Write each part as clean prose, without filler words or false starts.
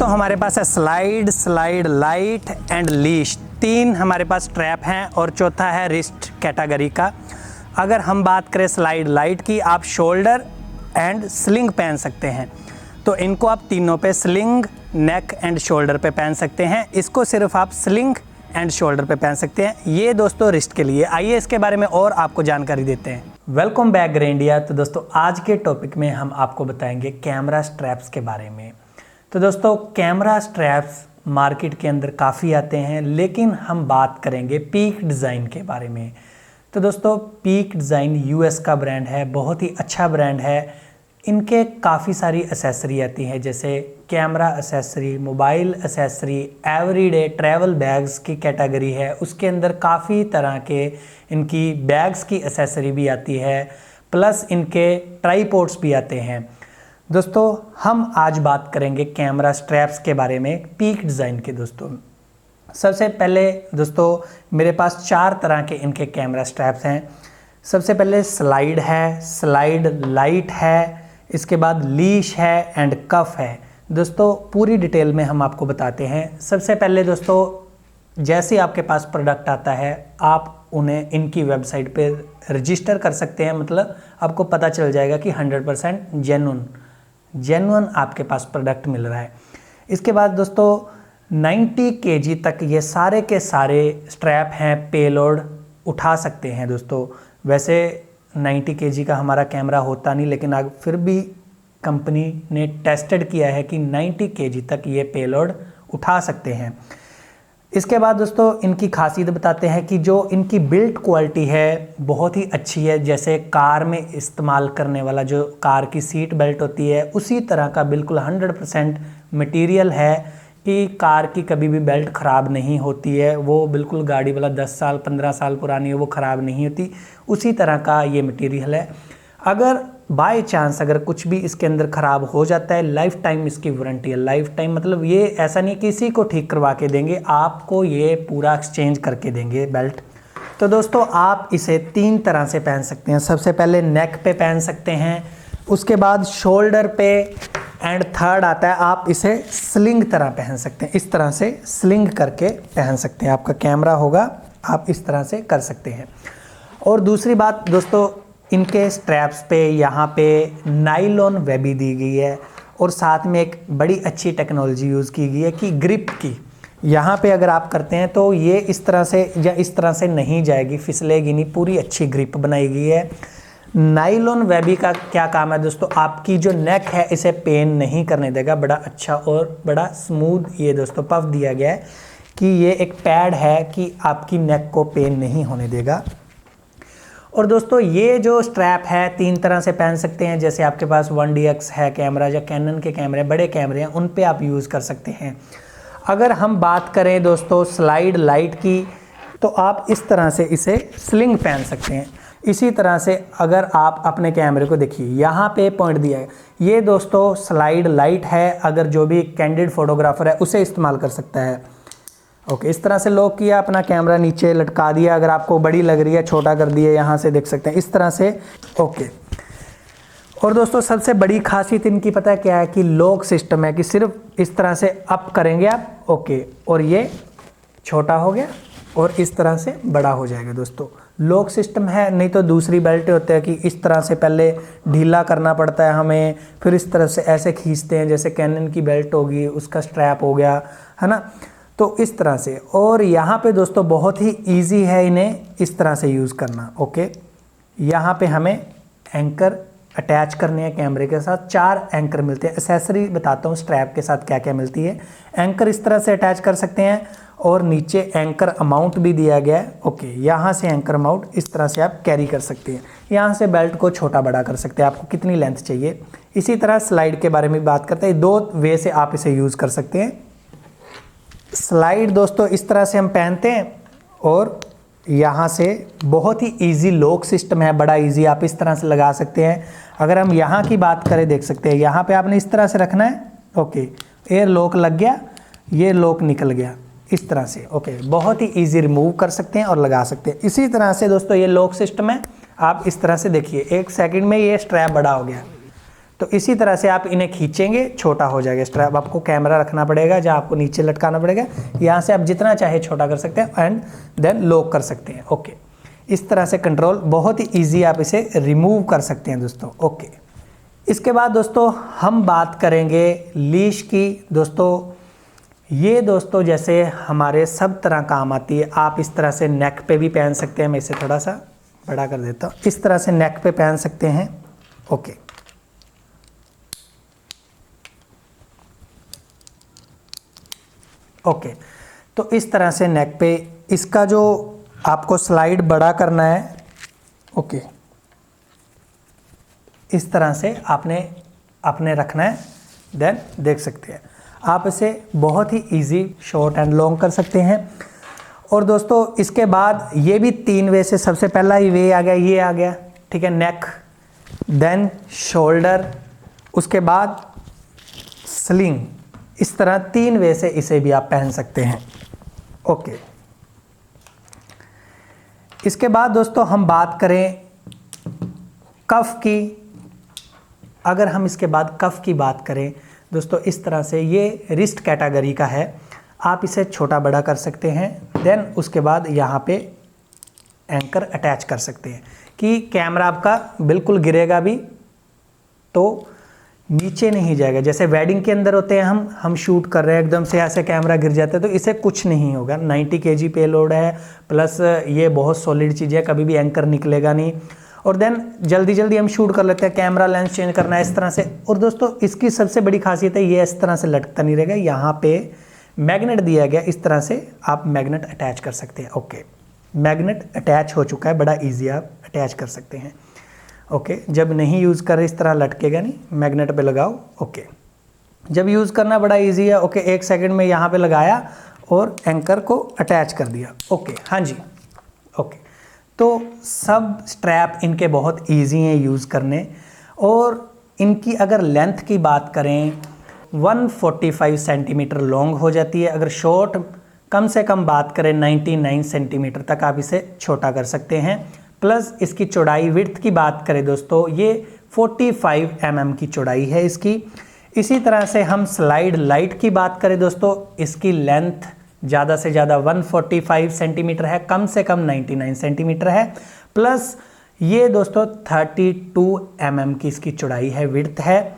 दोस्तों हमारे पास है slide, slide light and leash, तीन हमारे पास स्ट्रैप हैं और चौथा है रिस्ट कैटेगरी का। अगर हम बात करें स्लाइड लाइट की, आप शोल्डर एंड स्लिंग पहन सकते हैं। तो इनको आप तीनों पे स्लिंग, नेक एंड शोल्डर पे पहन सकते हैं। इसको सिर्फ आप स्लिंग एंड शोल्डर पे पहन सकते हैं। ये दोस्तों रिस्ट के लिए। आइए इसके बारे में और आपको जानकारी देते हैं। Welcome back grey India. तो दोस्तों आज के टॉपिक में हम आपको बताएंगे कैमरा स्ट्रैप्स के बारे में। तो दोस्तों कैमरा स्ट्रैप्स मार्केट के अंदर काफ़ी आते हैं, लेकिन हम बात करेंगे पीक डिज़ाइन के बारे में। तो दोस्तों पीक डिज़ाइन यूएस का ब्रांड है, बहुत ही अच्छा ब्रांड है। इनके काफ़ी सारी एसेसरी आती हैं, जैसे camera accessory, mobile accessory, everyday travel bags की कैटेगरी है। उसके अंदर काफ़ी तरह के इनकी बैग्स की एसेसरी भी आती है, प्लस इनके ट्राईपॉड्स भी आते हैं। दोस्तों हम आज बात करेंगे कैमरा स्ट्रैप्स के बारे में, पीक डिज़ाइन के। दोस्तों सबसे पहले दोस्तों मेरे पास 4 तरह के इनके कैमरा स्ट्रैप्स हैं। सबसे पहले स्लाइड है, स्लाइड लाइट है, इसके बाद लीश है एंड कफ है। दोस्तों पूरी डिटेल में हम आपको बताते हैं। सबसे पहले दोस्तों जैसे आपके पास प्रोडक्ट आता है, आप उन्हें इनकी वेबसाइट पे रजिस्टर कर सकते हैं। मतलब आपको पता चल जाएगा कि 100% जेन्युइन आपके पास प्रोडक्ट मिल रहा है। इसके बाद दोस्तों 90 kg तक ये सारे के सारे स्ट्रैप हैं, पेलोड उठा सकते हैं। दोस्तों वैसे 90 kg का हमारा कैमरा होता नहीं, लेकिन अब फिर भी कंपनी ने टेस्टेड किया है कि 90 kg तक ये पेलोड उठा सकते हैं। इसके बाद दोस्तों इनकी खासियत बताते हैं कि जो इनकी बिल्ड क्वालिटी है बहुत ही अच्छी है। जैसे कार में इस्तेमाल करने वाला जो कार की सीट बेल्ट होती है, उसी तरह का बिल्कुल 100% मटेरियल है कि कार की कभी भी बेल्ट ख़राब नहीं होती है। वो बिल्कुल गाड़ी वाला 10 साल 15 साल पुरानी है, वो ख़राब नहीं होती। उसी तरह का ये मटेरियल है। अगर बाय चांस अगर कुछ भी इसके अंदर ख़राब हो जाता है, लाइफ टाइम इसकी वारंटी है। लाइफ टाइम मतलब ये ऐसा नहीं किसी को ठीक करवा के देंगे, आपको ये पूरा एक्सचेंज करके देंगे बेल्ट। तो दोस्तों आप इसे 3 तरह से पहन सकते हैं। सबसे पहले नेक पे पहन सकते हैं, उसके बाद शोल्डर पे, एंड थर्ड आता है आप इसे स्लिंग तरह पहन सकते हैं। इस तरह से स्लिंग करके पहन सकते हैं। आपका कैमरा होगा, आप इस तरह से कर सकते हैं। और दूसरी बात दोस्तों, इनके स्ट्रैप्स पे यहाँ पे नाइलॉन वेबी दी गई है, और साथ में एक बड़ी अच्छी टेक्नोलॉजी यूज़ की गई है कि ग्रिप की। यहाँ पे अगर आप करते हैं तो ये इस तरह से या इस तरह से नहीं जाएगी, फिसलेगी नहीं, पूरी अच्छी ग्रिप बनाई गई है। नाइलॉन वेबी का क्या काम है दोस्तों, आपकी जो नेक है इसे पेन नहीं करने देगा। बड़ा अच्छा और बड़ा स्मूथ ये दोस्तों पफ दिया गया है कि ये एक पैड है कि आपकी नेक को पेन नहीं होने देगा। और दोस्तों ये जो स्ट्रैप है 3 तरह से पहन सकते हैं। जैसे आपके पास 1DX है कैमरा, या कैनन के कैमरे बड़े कैमरे हैं, उन पे आप यूज़ कर सकते हैं। अगर हम बात करें दोस्तों स्लाइड लाइट की, तो आप इस तरह से इसे स्लिंग पहन सकते हैं। इसी तरह से अगर आप अपने कैमरे को देखिए, यहाँ पे पॉइंट दिया है, ये दोस्तों स्लाइड लाइट है। अगर जो भी कैंडिड फोटोग्राफर है उसे इस्तेमाल कर सकता है। ओके, इस तरह से लॉक किया, अपना कैमरा नीचे लटका दिया। अगर आपको बड़ी लग रही है, छोटा कर दिया, यहाँ से देख सकते हैं इस तरह से। ओके, और दोस्तों सबसे बड़ी खासियत इनकी पता है क्या है कि लॉक सिस्टम है कि सिर्फ इस तरह से अप करेंगे आप, ओके, और ये छोटा हो गया और इस तरह से बड़ा हो जाएगा। दोस्तों लॉक सिस्टम है, नहीं तो दूसरी बेल्ट होते हैं कि इस तरह से पहले ढीला करना पड़ता है हमें, फिर इस तरह से ऐसे खींचते हैं। जैसे कैनन की बेल्ट होगी, उसका स्ट्रैप हो गया, है ना, तो इस तरह से। और यहाँ पे दोस्तों बहुत ही इजी है इन्हें इस तरह से यूज़ करना। ओके, यहाँ पे हमें एंकर अटैच करने हैं कैमरे के साथ। 4 एंकर मिलते हैं। एसेसरी बताता हूँ स्ट्रैप के साथ क्या क्या मिलती है। एंकर इस तरह से अटैच कर सकते हैं, और नीचे एंकर अमाउंट भी दिया गया है। ओके, यहाँ से एंकर अमाउंट इस तरह से आप कैरी कर सकते हैं। यहाँ से बेल्ट को छोटा बड़ा कर सकते हैं, आपको कितनी लेंथ चाहिए। इसी तरह स्लाइड के बारे में बात करते हैं। 2 वे से आप इसे यूज़ कर सकते हैं। स्लाइड दोस्तों इस तरह से हम पहनते हैं, और यहाँ से बहुत ही इजी लॉक सिस्टम है, बड़ा इजी, आप इस तरह से लगा सकते हैं। अगर हम यहाँ की बात करें, देख सकते हैं यहाँ पे आपने इस तरह से रखना है। ओके, एयर लॉक लग गया, ये लॉक निकल गया इस तरह से। ओके, बहुत ही इजी रिमूव कर सकते हैं और लगा सकते हैं। इसी तरह से दोस्तों ये लॉक सिस्टम है, आप इस तरह से देखिए 1 सेकंड में ये स्ट्रैप बड़ा हो गया। तो तो इसी तरह से आप इन्हें खींचेंगे, छोटा हो जाएगा स्ट्रैप। आपको कैमरा रखना पड़ेगा जहाँ आपको नीचे लटकाना पड़ेगा, यहाँ से आप जितना चाहे छोटा कर सकते हैं एंड देन लॉक कर सकते हैं। ओके, इस तरह से कंट्रोल बहुत ही ईजी, आप इसे रिमूव कर सकते हैं दोस्तों। ओके, इसके बाद दोस्तों हम बात करेंगे लीश की। दोस्तों ये दोस्तों जैसे हमारे सब तरह काम आती है। आप इस तरह से नेक पे भी पहन सकते हैं, मैं इसे थोड़ा सा बड़ा कर देता हूँ, इस तरह से नेक पे पहन सकते हैं। ओके, ओके, तो इस तरह से नेक पे इसका जो आपको स्लाइड बड़ा करना है, ओके, इस तरह से आपने रखना है। देन देख सकते हैं आप इसे बहुत ही इजी शॉर्ट एंड लॉन्ग कर सकते हैं। और दोस्तों इसके बाद ये भी 3 वे से, सबसे पहला ही वे आ गया, ये आ गया, ठीक है, नेक, देन शोल्डर, उसके बाद स्लिंग। इस तरह 3 वे से इसे भी आप पहन सकते हैं। ओके, इसके बाद दोस्तों हम बात करें कफ की। अगर हम इसके बाद कफ की बात करें दोस्तों, इस तरह से ये रिस्ट कैटेगरी का है, आप इसे छोटा बड़ा कर सकते हैं। देन उसके बाद यहाँ पे एंकर अटैच कर सकते हैं कि कैमरा आपका बिल्कुल गिरेगा भी तो नीचे नहीं जाएगा। जैसे वेडिंग के अंदर होते हैं, हम शूट कर रहे हैं, एकदम से ऐसे कैमरा गिर जाता है तो इसे कुछ नहीं होगा। 90 kg पेलोड है, प्लस ये बहुत सॉलिड चीज़ है, कभी भी एंकर निकलेगा नहीं। और देन जल्दी जल्दी हम शूट कर लेते हैं, कैमरा लेंस चेंज करना है इस तरह से। और दोस्तों इसकी सबसे बड़ी खासियत है, ये इस तरह से लटकता नहीं रहेगा, यहाँ पे मैग्नेट दिया गया, इस तरह से आप मैग्नेट अटैच कर सकते हैं। ओके, मैग्नेट अटैच हो चुका है, बड़ा ईजी, आप अटैच कर सकते हैं। ओके, जब नहीं यूज़ कर रहे इस तरह लटकेगा नहीं, मैग्नेट पे लगाओ। ओके, जब यूज़ करना बड़ा ईजी है। ओके, 1 सेकेंड में यहाँ पे लगाया और एंकर को अटैच कर दिया। ओके, हाँ जी। ओके, तो सब स्ट्रैप इनके बहुत इजी हैं यूज़ करने। और इनकी अगर लेंथ की बात करें 145 सेंटीमीटर लॉन्ग हो जाती है। अगर शॉर्ट कम से कम बात करें 99 सेंटीमीटर तक आप इसे छोटा कर सकते हैं। प्लस इसकी चौड़ाई विड्थ की बात करें दोस्तों, ये 45 mm की चौड़ाई है इसकी। इसी तरह से हम स्लाइड लाइट की बात करें दोस्तों, इसकी लेंथ ज़्यादा से ज़्यादा 145 सेंटीमीटर है, कम से कम 99 सेंटीमीटर है। प्लस ये दोस्तों 32 mm की इसकी चौड़ाई है, विड्थ है।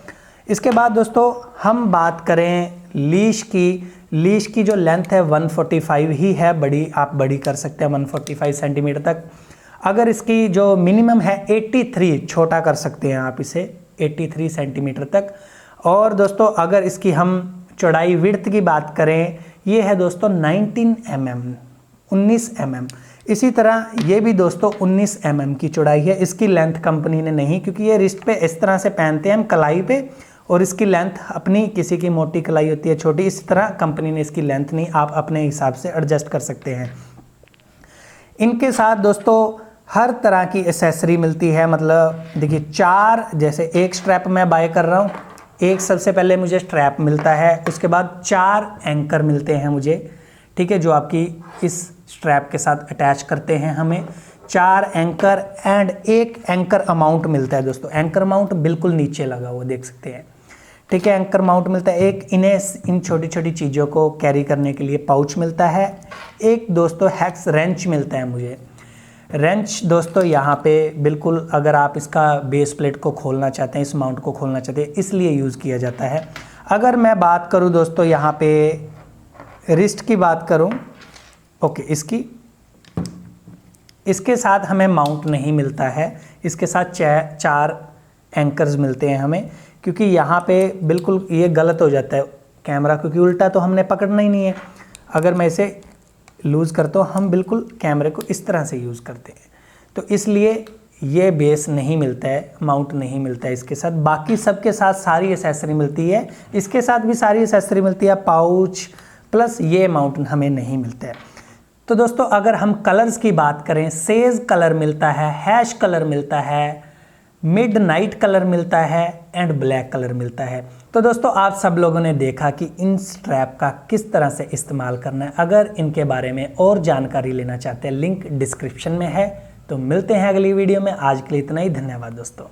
इसके बाद दोस्तों हम बात करें लीश की। लीश की जो लेंथ है 145 ही है, बड़ी आप बड़ी कर सकते हैं 145 सेंटीमीटर तक। अगर इसकी जो मिनिमम है 83, छोटा कर सकते हैं आप इसे 83 सेंटीमीटर तक। और दोस्तों अगर इसकी हम चौड़ाई विड्थ की बात करें, ये है दोस्तों 19 mm। इसी तरह ये भी दोस्तों 19 mm की चौड़ाई है। इसकी लेंथ कंपनी ने नहीं, क्योंकि ये रिस्ट पे इस तरह से पहनते हैं हम कलाई पे, और इसकी लेंथ अपनी, किसी की मोटी कलाई होती है छोटी, इस तरह कंपनी ने इसकी लेंथ नहीं, आप अपने हिसाब से एडजस्ट कर सकते हैं। इनके साथ दोस्तों हर तरह की एसेसरी मिलती है। मतलब देखिए 4, जैसे एक स्ट्रैप मैं बाय कर रहा हूँ, एक सबसे पहले मुझे स्ट्रैप मिलता है, उसके बाद 4 एंकर मिलते हैं मुझे, ठीक है, जो आपकी इस स्ट्रैप के साथ अटैच करते हैं हमें। 4 एंकर एंड 1 एंकर अमाउंट मिलता है दोस्तों। एंकर अमाउंट बिल्कुल नीचे लगा हुआ देख सकते हैं, ठीक है, एंकर माउंट मिलता है। एक इन छोटी छोटी चीज़ों को कैरी करने के लिए पाउच मिलता है। एक दोस्तों हेक्स रेंच मिलता है मुझे। रेंच दोस्तों यहाँ पे बिल्कुल, अगर आप इसका बेस प्लेट को खोलना चाहते हैं, इस माउंट को खोलना चाहते हैं, इसलिए यूज़ किया जाता है। अगर मैं बात करूँ दोस्तों यहाँ पे रिस्ट की बात करूँ, ओके, इसके साथ हमें माउंट नहीं मिलता है, इसके साथ 4 एंकर्स मिलते हैं हमें, क्योंकि यहाँ पे बिल्कुल ये गलत हो जाता है कैमरा, क्योंकि उल्टा तो हमने पकड़ना ही नहीं है। अगर मैं इसे लूज़ करता हूँ, हम बिल्कुल कैमरे को इस तरह से यूज़ करते हैं, तो इसलिए ये बेस नहीं मिलता है, माउंट नहीं मिलता है इसके साथ। बाकी सबके साथ सारी एसेसरी मिलती है, इसके साथ भी सारी एसेसरी मिलती है, पाउच प्लस ये माउंट हमें नहीं मिलता है। तो दोस्तों अगर हम कलर्स की बात करें, सेज कलर मिलता है, हैश कलर मिलता है, मिडनाइट कलर मिलता है एंड ब्लैक कलर मिलता है। तो दोस्तों आप सब लोगों ने देखा कि इन स्ट्रैप का किस तरह से इस्तेमाल करना है। अगर इनके बारे में और जानकारी लेना चाहते हैं, लिंक डिस्क्रिप्शन में है। तो मिलते हैं अगली वीडियो में। आज के लिए इतना ही, धन्यवाद दोस्तों।